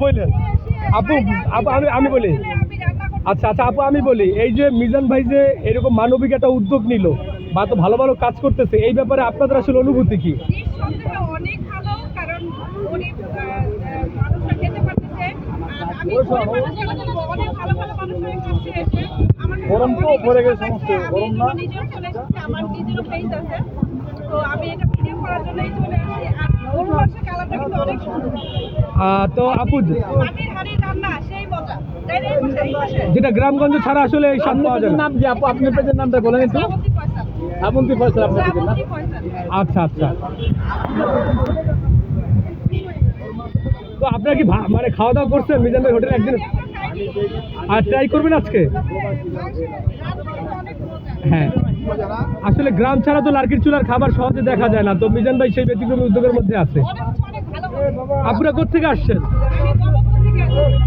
বললেন আপু আপু আমি বলি আচ্ছা আচ্ছা আপু আমি বলি এই যে মিজান ভাই যে এরকম মানবিক একটা উদ্যোগ নিল বা তো ভালো ভালো কাজ করতেছে এই ব্যাপারে আপনাদের আসলে অনুভূতি কি? অনেক ভালো, কারণ উনি মানুষরা খেতে পারতেছে। আর আমি অনেক ভালো ভালো মানুষের কাছে এসে আমার গরম তো পড়ে গেছে সমস্ত গরম না নিজের চলে এসেছি, আমার নিজেরও পেজ আছে, তো আমি এটা ভিডিও করার জন্যই চলে আসছি। আর গরু মাংসের কালারটা কিন্তু অনেক সুন্দর। তো আপু হাড়ির হাড়ির রান্না সেই মজা, তাই না? যেটা গ্রামগঞ্জ ছাড়া আসলে এই স্বাদ পাওয়া যায় না। নাম কি আপু, আপনার পেজের নামটা বলেন একটু। শ্রাবন্তী ফয়সাল আপনার পেজের নাম। আচ্ছা আচ্ছা, তো আপনারা কি মানে খাওয়া দাওয়া করছেন মিজান ভাই হোটেলে একদিন? আর ট্রাই করবেন আজকে? হ্যাঁ, আসলে গ্রাম ছাড়া তো লার্কির চুলার খাবার সহজে দেখা যায় না, তো মিজান ভাই সেই ব্যতিক্রমী উদ্যোগের মধ্যে আছে। আপনারা কোথেকে আসছেন?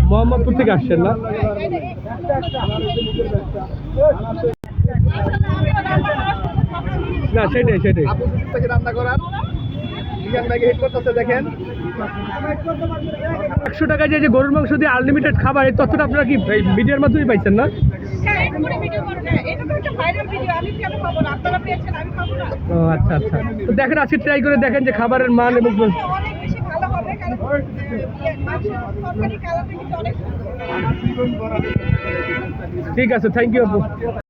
মোহাম্মদপুর থেকে আসছেন না? না সেটাই সেটাই রান্না করার দেখেন 100 টাকায় যে গরুর মাংস দিয়ে আনলিমিটেড খাবার, এই তথ্যটা আপনারা কি ভিডিওর মাধ্যমে পাইছেন না? ও আচ্ছা আচ্ছা, তো দেখেন আজকে ট্রাই করে দেখেন যে খাবারের মান এবং ঠিক আছে, থ্যাংক ইউ আপু।